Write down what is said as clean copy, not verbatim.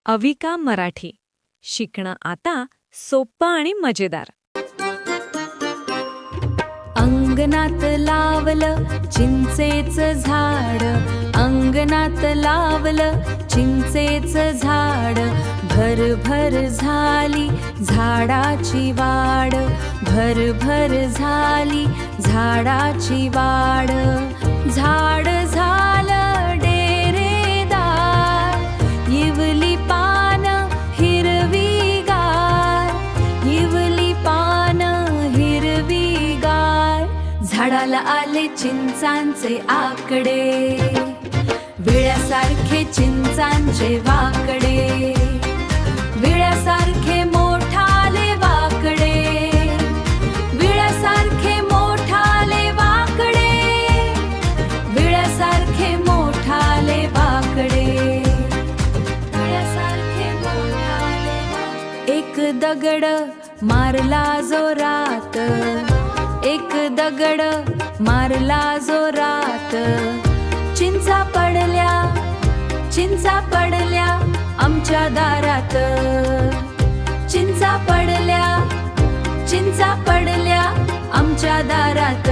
अविका मराठी. शिकणं आता सोपं आणि मजेदार. अंगणात लावलं चिंचेचं झाड, अंगणात लावलं चिंचेचं झाड. भरभर झाली झाडाची वाढ, भरभर झाली झाडाची वाढ. झाड झालं डेरेदार, इवली पानं हिरवीगार, इवली पानं हिरवीगार. झाडाला आले चिंचांचे आकडे, विळ्यासारखे चिंचांचे वाकडे, विळ्यासारखे मोठाले वाकडे, विळ्यासारखे मोठाले वाकडे, विळ्यासारखे मोठाले वाकडे, विळ्यासारखे मोठाले वाकडे. एक दगड मारला जोरात, एक दगड मारला जोरात. चिंचा पडल्या, चिंचा पडल्या आमच्या दारात, चिंचा पडल्या, चिंचा पडल्या आमच्या दारात.